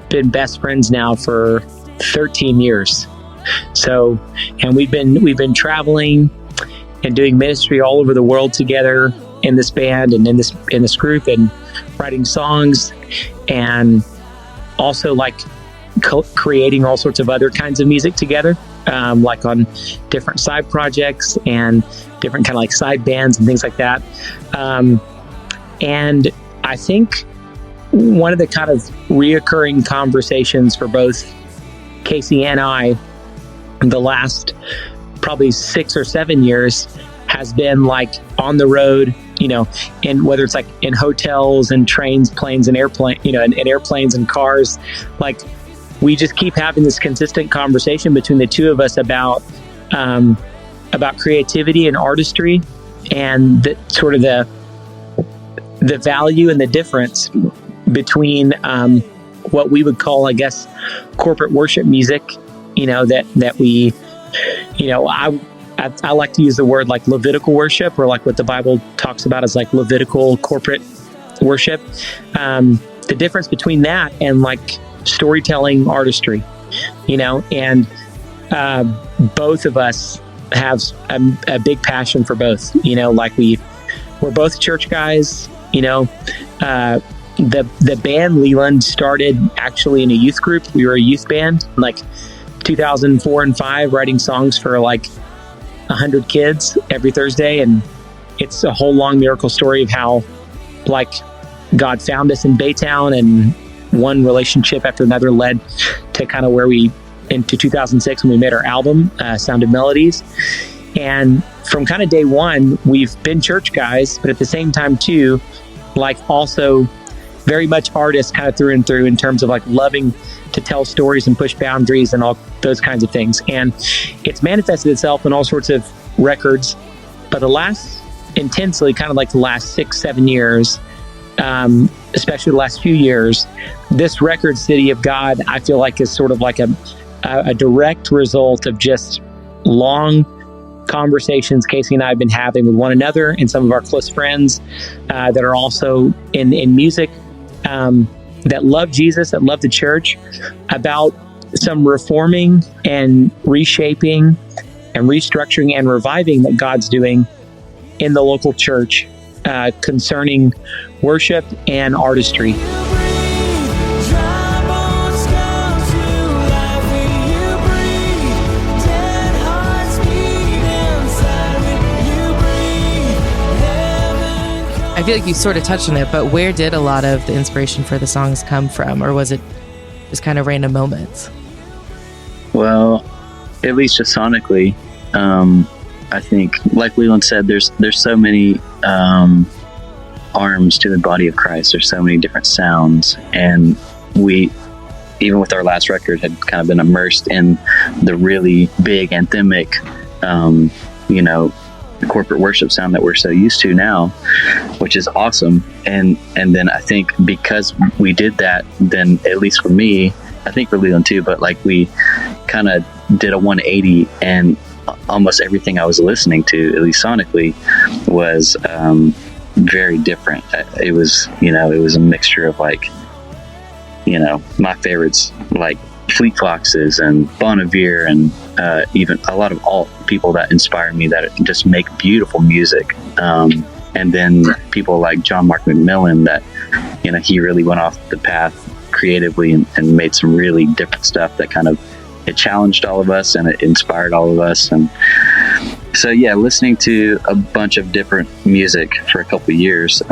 been best friends now for 13 years. So, and we've been traveling and doing ministry all over the world together. in this band and in this group, and writing songs, and also like creating all sorts of other kinds of music together, like on different side projects and different kind of like side bands and things like that. And I think one of the kind of reoccurring conversations for both Casey and I the last probably 6 or 7 years has been like on the road, you know, and whether it's like in hotels and trains, planes and airplane, you know, and airplanes and cars, like we just keep having this consistent conversation between the two of us about creativity and artistry, and the sort of the value and the difference between what we would call, I guess, corporate worship music, you know, that we, you know, I like to use the word like Levitical worship, or like what the Bible talks about as like Levitical corporate worship. The difference between that and like storytelling artistry, you know, and both of us have a big passion for both, you know, like we're both church guys, you know. The band Leeland started actually in a youth group. We were a youth band, like 2004 and 5, writing songs for like 100 kids every Thursday. And it's a whole long miracle story of how like God found us in Baytown, and one relationship after another led to kind of where we, into 2006 when we made our album, Sound of Melodies. And from kind of day one, we've been church guys, but at the same time too, like also very much artists kind of through and through, in terms of like loving to tell stories and push boundaries and all those kinds of things. And it's manifested itself in all sorts of records. But the last, intensely, kind of like the last 6-7 years, especially the last few years, this record, City of God, I feel like is sort of like a direct result of just long conversations Casey and I have been having with one another and some of our close friends that are also in music, that love Jesus, that love the church, about some reforming and reshaping and restructuring and reviving that God's doing in the local church concerning worship and artistry. I feel like you sort of touched on it, but where did a lot of the inspiration for the songs come from? Or was it just kind of random moments? Well, at least just sonically, I think, like Leland said, there's so many arms to the body of Christ. There's so many different sounds, and we, even with our last record, had kind of been immersed in the really big anthemic, you know, corporate worship sound that we're so used to now, which is awesome. And then I think because we did that, then at least for me, I think for Leland too, but like we kind of did a 180, and almost everything I was listening to, at least sonically, was very different. It was, you know, it was a mixture of like, you know, my favorites like Fleet Foxes and Bon Iver, and even a lot of alt people that inspire me, that just make beautiful music. And then people like John Mark McMillan, that, you know, he really went off the path creatively and made some really different stuff that kind of, it challenged all of us and it inspired all of us. And so, yeah, listening to a bunch of different music for a couple of years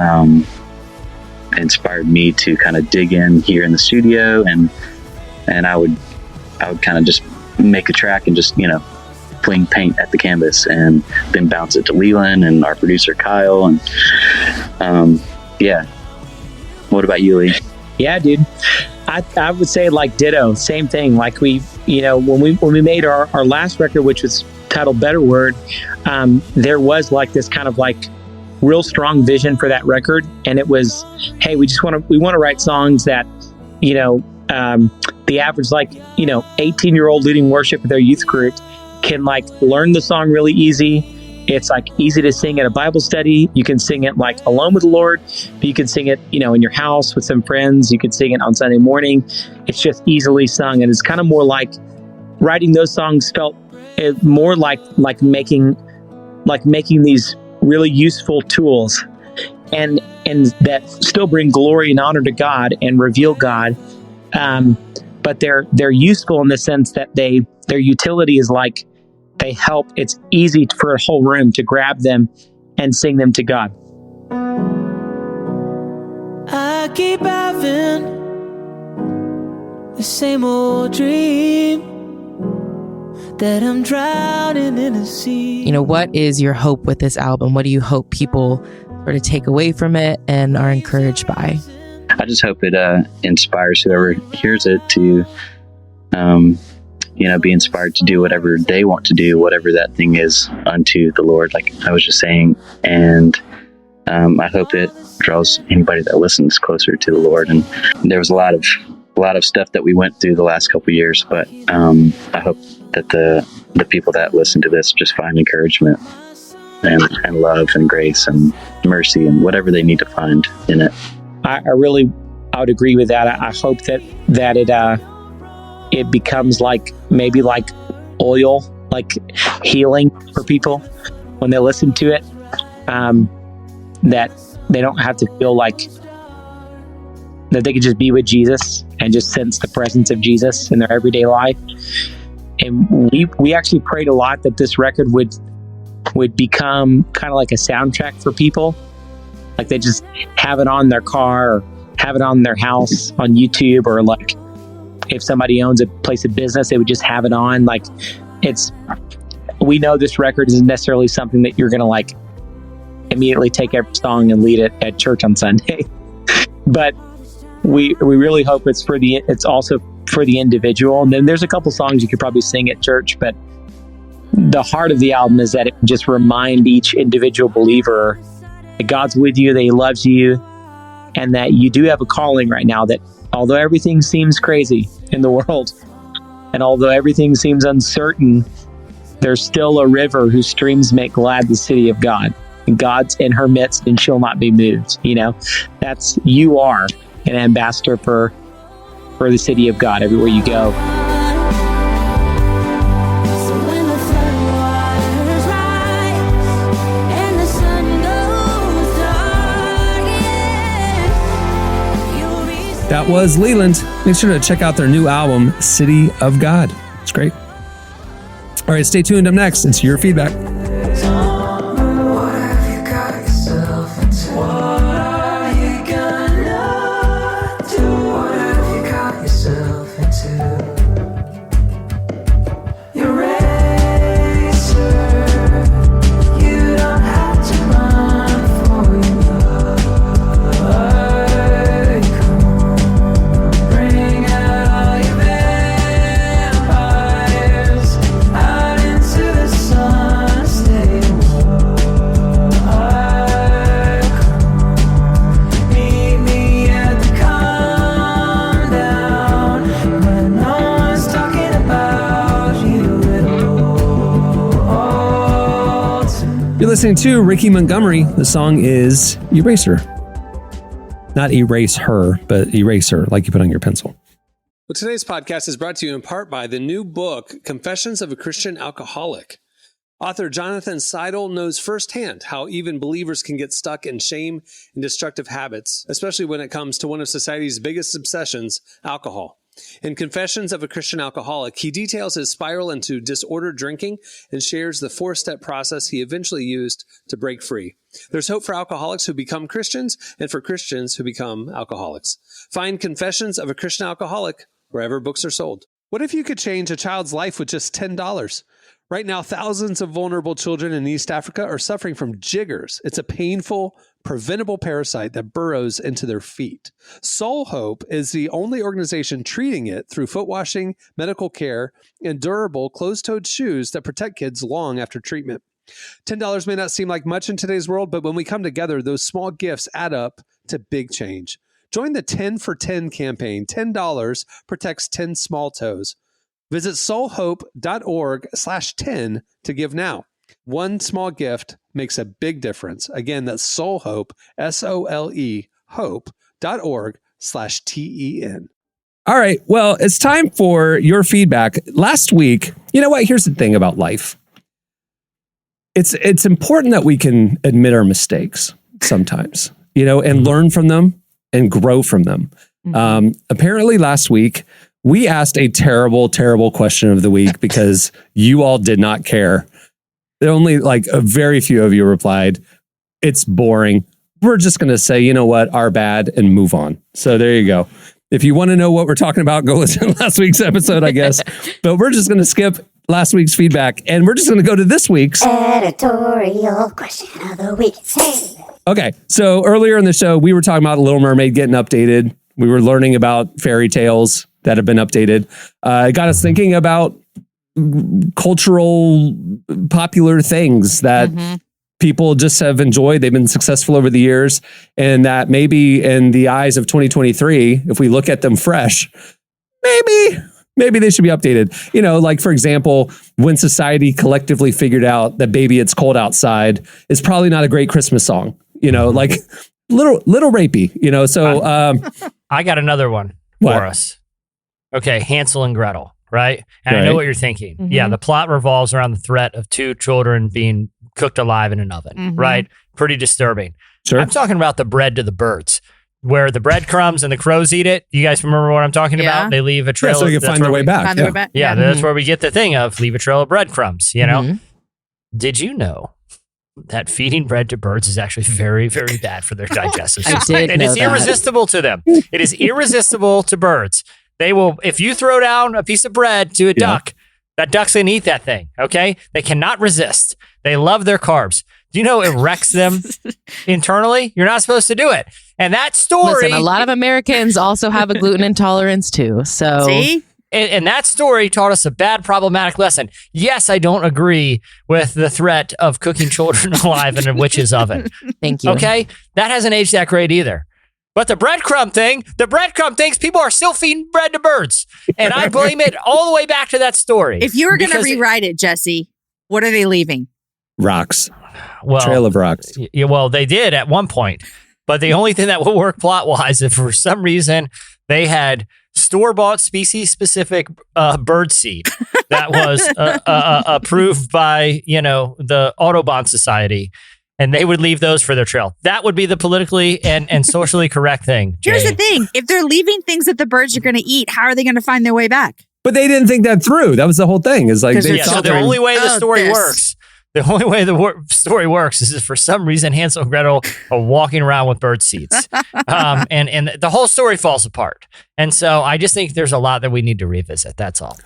inspired me to kind of dig in here in the studio, and I would kind of just make a track and just, you know, fling paint at the canvas and then bounce it to Leland and our producer Kyle. And yeah. What about you, Lee? Yeah, dude. I would say like ditto, same thing. Like we, you know, when we made our last record, which was titled Better Word, there was like this kind of like real strong vision for that record. And it was, hey, we want to write songs that, you know, the average, like, you know, 18-year-old leading worship with their youth group can like learn the song really easy. It's like easy to sing at a Bible study. You can sing it like alone with the Lord, but you can sing it, you know, in your house with some friends. You can sing it on Sunday morning. It's just easily sung. And it's kind of more like writing those songs felt more like making these really useful tools and that still bring glory and honor to God and reveal God. But they're useful in the sense that their utility is like they help. It's easy for a whole room to grab them and sing them to God. I keep having the same old dream that I'm drowning in a sea. You know, what is your hope with this album? What do you hope people sort of take away from it and are encouraged by? I just hope it inspires whoever hears it to, be inspired to do whatever they want to do, whatever that thing is unto the Lord, like I was just saying. And I hope it draws anybody that listens closer to the Lord. And there was a lot of stuff that we went through the last couple of years, but I hope that the people that listen to this just find encouragement and love and grace and mercy and whatever they need to find in it. I would agree with that. I hope that it becomes maybe like oil, like healing for people when they listen to it. That they don't have to feel like that they could just be with Jesus and just sense the presence of Jesus in their everyday life. And we actually prayed a lot that this record would become kind of like a soundtrack for people. Like they just have it on their car or have it on their house on YouTube, or like if somebody owns a place of business, they would just have it on. Like we know this record isn't necessarily something that you're going to like immediately take every song and lead it at church on Sunday. But we really hope it's also for the individual. And then there's a couple songs you could probably sing at church, but the heart of the album is that it just remind each individual believer that God's with you, that He loves you, and that you do have a calling right now, that although everything seems crazy in the world, and although everything seems uncertain, there's still a river whose streams make glad the city of God. And God's in her midst and she'll not be moved. You are an ambassador for the city of God everywhere you go. That was Leeland. Make sure to check out their new album, City of God. It's great. All right, stay tuned. Up next, it's your feedback. You're listening to Ricky Montgomery. The song is Eraser. Not erase her, but eraser, like you put on your pencil. Well, today's podcast is brought to you in part by the new book, Confessions of a Christian Alcoholic. Author Jonathan Seidel knows firsthand how even believers can get stuck in shame and destructive habits, especially when it comes to one of society's biggest obsessions, alcohol. In Confessions of a Christian Alcoholic, he details his spiral into disordered drinking and shares the 4-step process he eventually used to break free. There's hope for alcoholics who become Christians and for Christians who become alcoholics. Find Confessions of a Christian Alcoholic wherever books are sold. What if you could change a child's life with just $10? Right now, thousands of vulnerable children in East Africa are suffering from jiggers. It's a painful, preventable parasite that burrows into their feet. Soul Hope is the only organization treating it through foot washing, medical care, and durable closed-toed shoes that protect kids long after treatment. $10 may not seem like much in today's world, but when we come together, those small gifts add up to big change. Join the 10 for 10 campaign. $10 protects 10 small toes. Visit soulhope.org/10 to give now. One small gift makes a big difference. Again, that's Soulhope, SOLE, hope.org/TEN. All right. Well, it's time for your feedback. Last week, you know what? Here's the thing about life. It's important that we can admit our mistakes sometimes. and learn from them and grow from them. Apparently last week, we asked a terrible, terrible question of the week because you all did not care. There only like a very few of you replied, it's boring. We're just going to say, you know what, our bad and move on. So there you go. If you want to know what we're talking about, go listen to last week's episode, I guess. But we're just going to skip last week's feedback and we're just going to go to this week's Editorial question of the week. Hey. Okay. So earlier in the show, we were talking about Little Mermaid getting updated. We were learning about fairy tales that have been updated. It got us thinking about cultural popular things that people just have enjoyed. They've been successful over the years. And that maybe in the eyes of 2023, if we look at them fresh, maybe they should be updated. Like for example, when society collectively figured out that Baby It's Cold Outside is probably not a great Christmas song, like little rapey, so I got another one for us. Okay, Hansel and Gretel, right? And I know what you're thinking. Yeah, the plot revolves around the threat of two children being cooked alive in an oven, right? Pretty disturbing. Sure. I'm talking about the bread to the birds, where the breadcrumbs and the crows eat it. You guys remember what I'm talking about? They leave a trail. So you can find their way back. Yeah, that's where we get the thing of leave a trail of breadcrumbs, Did you know that feeding bread to birds is actually very, very bad for their digestive system? And it's irresistible to them. It is irresistible to birds. They will, if you throw down a piece of bread to a duck, that duck's going to eat that thing, okay? They cannot resist. They love their carbs. Do you know it wrecks them internally? You're not supposed to do it. And that story... Listen, a lot of Americans also have a gluten intolerance too, so... See? And that story taught us a bad, problematic lesson. Yes, I don't agree with the threat of cooking children alive in a witch's oven. Thank you. Okay? That hasn't aged that great either. But the breadcrumb things, people are still feeding bread to birds. And I blame it all the way back to that story. If you were going to rewrite it, Jesse, what are they leaving? Rocks. Well, trail of rocks. Well, they did at one point. But the only thing that will work plot-wise, if for some reason they had store-bought species-specific bird seed that was approved by, the Audubon Society, and they would leave those for their trail. That would be the politically and socially correct thing. Here's the thing. If they're leaving things that the birds are going to eat, how are they going to find their way back? But they didn't think that through. That was the whole thing. Is like so the only way the story works. The only way the story works is if for some reason Hansel and Gretel are walking around with bird seeds. And the whole story falls apart. And so I just think there's a lot that we need to revisit. That's all.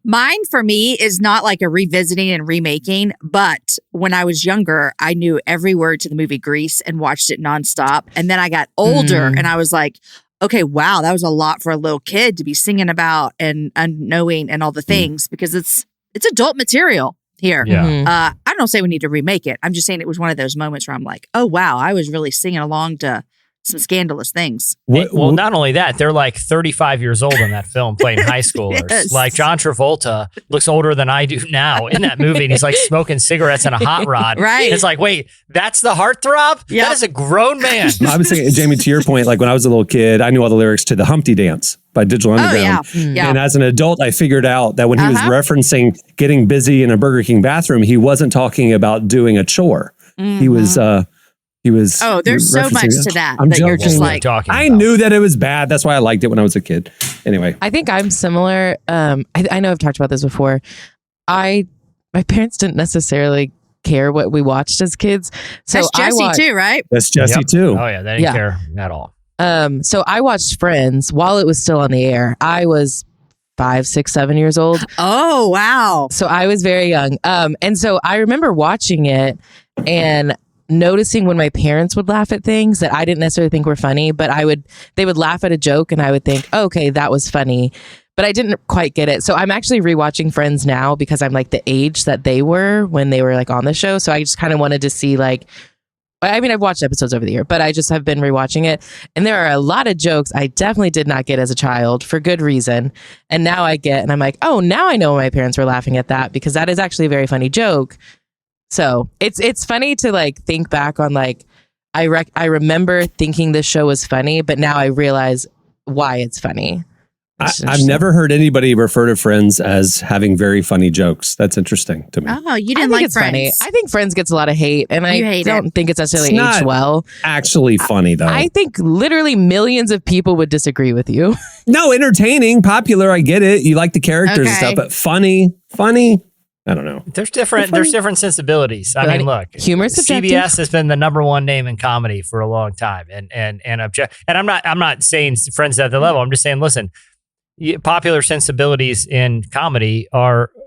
Mine, for me, is not like a revisiting and remaking. But when I was younger, I knew every word to the movie Grease and watched it nonstop. And then I got older and I was like, okay, wow, that was a lot for a little kid to be singing about and knowing and all the things because it's adult material. Here. Yeah. I don't say we need to remake it. I'm just saying it was one of those moments where I'm like, oh, wow, I was really singing along to some scandalous things. Well, not only that, they're like 35 years old in that film playing high schoolers. Yes. Like John Travolta looks older than I do now in that movie. And he's like smoking cigarettes in a hot rod. Right. It's like, wait, that's the heartthrob? Yep. That is a grown man. I was thinking, Jamie, to your point, like when I was a little kid, I knew all the lyrics to the Humpty Dance by Digital Underground. Yeah. And as an adult, I figured out that when he was referencing getting busy in a Burger King bathroom, he wasn't talking about doing a chore. He was oh, there's so much to that I'm that joking. you're just like, I knew that it was bad. That's why I liked it when I was a kid. Anyway, I think I'm similar. I know I've talked about this before. My parents didn't necessarily care what we watched as kids. So that's Jesse too, right? That's Jesse too. Oh yeah, they didn't care at all. So I watched Friends while it was still on the air. I was 5, 6, 7 years old. Oh, wow. So I was very young. And so I remember watching it and noticing when my parents would laugh at things that I didn't necessarily think were funny, but they would laugh at a joke and I would think, oh, okay, that was funny. But I didn't quite get it. So I'm actually rewatching Friends now because I'm like the age that they were when they were like on the show. So I just kind of wanted to see I've watched episodes over the year, but I just have been rewatching it. And there are a lot of jokes I definitely did not get as a child for good reason. And now I get, and I'm like, oh, now I know my parents were laughing at that because that is actually a very funny joke. So it's funny to think back on I remember thinking this show was funny, but now I realize why it's funny. I've never heard anybody refer to Friends as having very funny jokes. That's interesting to me. Oh, you I didn't think like it's Friends. funny. I think Friends gets a lot of hate, and You I hate don't it. think it's necessarily It's not aged well. Actually funny, though. I think literally millions of people would disagree with you. No, entertaining, popular. I get it. You like the characters and Okay. stuff, but funny. I don't know. There's different sensibilities. I mean, look, Humor's subjective. CBS has been the number one name in comedy for a long time, and I'm not saying Friends at the level. I'm just saying, listen, popular sensibilities in comedy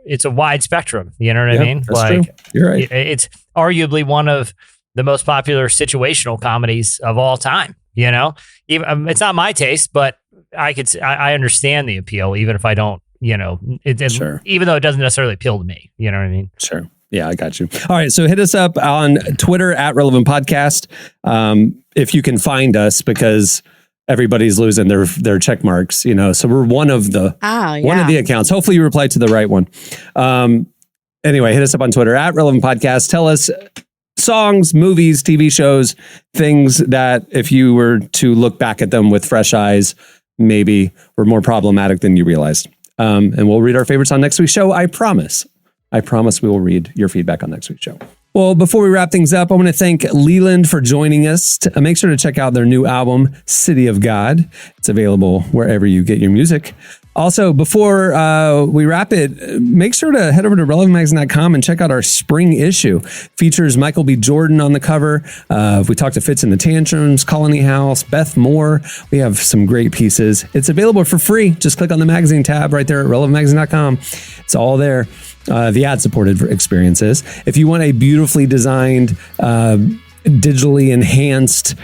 it's a wide spectrum. You know what I mean? That's true. You're right. It's arguably one of the most popular situational comedies of all time. You know, even it's not my taste, but I understand the appeal, even if I don't. You know, Sure. Even though it doesn't necessarily appeal to me. You know what I mean? Sure. Yeah, I got you. All right. So hit us up on Twitter at Relevant Podcast. If you can find us, because everybody's losing their check marks, you know, so we're one of the accounts. Hopefully you reply to the right one. Anyway, hit us up on Twitter at Relevant Podcast. Tell us songs, movies, TV shows, things that if you were to look back at them with fresh eyes, maybe were more problematic than you realized. And we'll read our favorites on next week's show. I promise we will read your feedback on next week's show. Well, before we wrap things up, I want to thank Leeland for joining us. Make sure to check out their new album, City of God. It's available wherever you get your music. Also, before we wrap it, make sure to head over to relevantmagazine.com and check out our spring issue. Features Michael B. Jordan on the cover. We talked to Fits in the Tantrums, Colony House, Beth Moore. We have some great pieces. It's available for free. Just click on the magazine tab right there at relevantmagazine.com. It's all there. The ad-supported experiences. If you want a beautifully designed, digitally enhanced,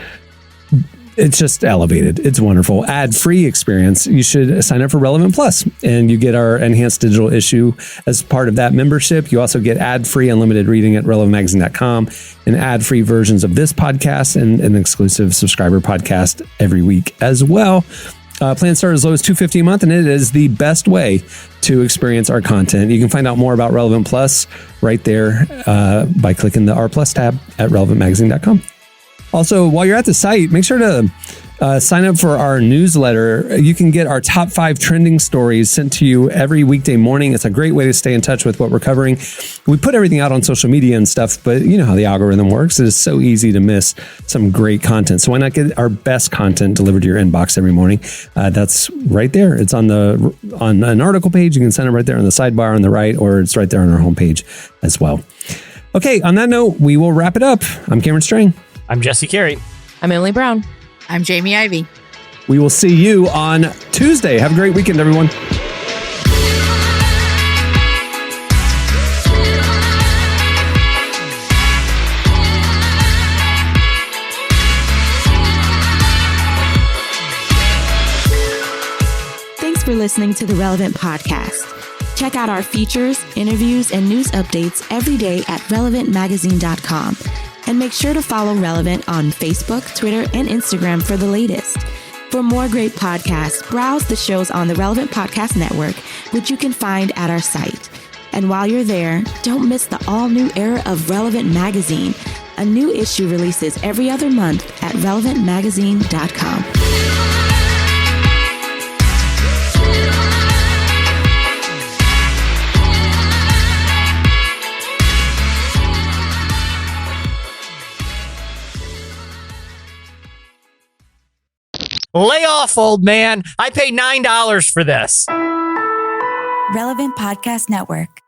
it's just elevated. It's wonderful. Ad-free experience. You should sign up for Relevant Plus, and you get our enhanced digital issue as part of that membership. You also get ad-free unlimited reading at relevantmagazine.com and ad-free versions of this podcast and an exclusive subscriber podcast every week as well. Plans start as low as $250 a month, and it is the best way to experience our content. You can find out more about Relevant Plus right there by clicking the R Plus tab at relevantmagazine.com. Also, while you're at the site, make sure to sign up for our newsletter. You can get our top 5 trending stories sent to you every weekday morning. It's a great way to stay in touch with what we're covering. We put everything out on social media and stuff, but you know how the algorithm works. It is so easy to miss some great content. So why not get our best content delivered to your inbox every morning? That's right there. It's on an article page. You can send it right there on the sidebar on the right, or it's right there on our homepage as well. Okay, on that note, we will wrap it up. I'm Cameron Strang. I'm Jesse Carey. I'm Emily Brown. I'm Jamie Ivey. We will see you on Tuesday. Have a great weekend, everyone. Thanks for listening to the Relevant Podcast. Check out our features, interviews, and news updates every day at relevantmagazine.com. And make sure to follow Relevant on Facebook, Twitter, and Instagram for the latest. For more great podcasts, browse the shows on the Relevant Podcast Network, which you can find at our site. And while you're there, don't miss the all-new era of Relevant Magazine. A new issue releases every other month at relevantmagazine.com. Lay off, old man. I paid $9 for this. Relevant Podcast Network.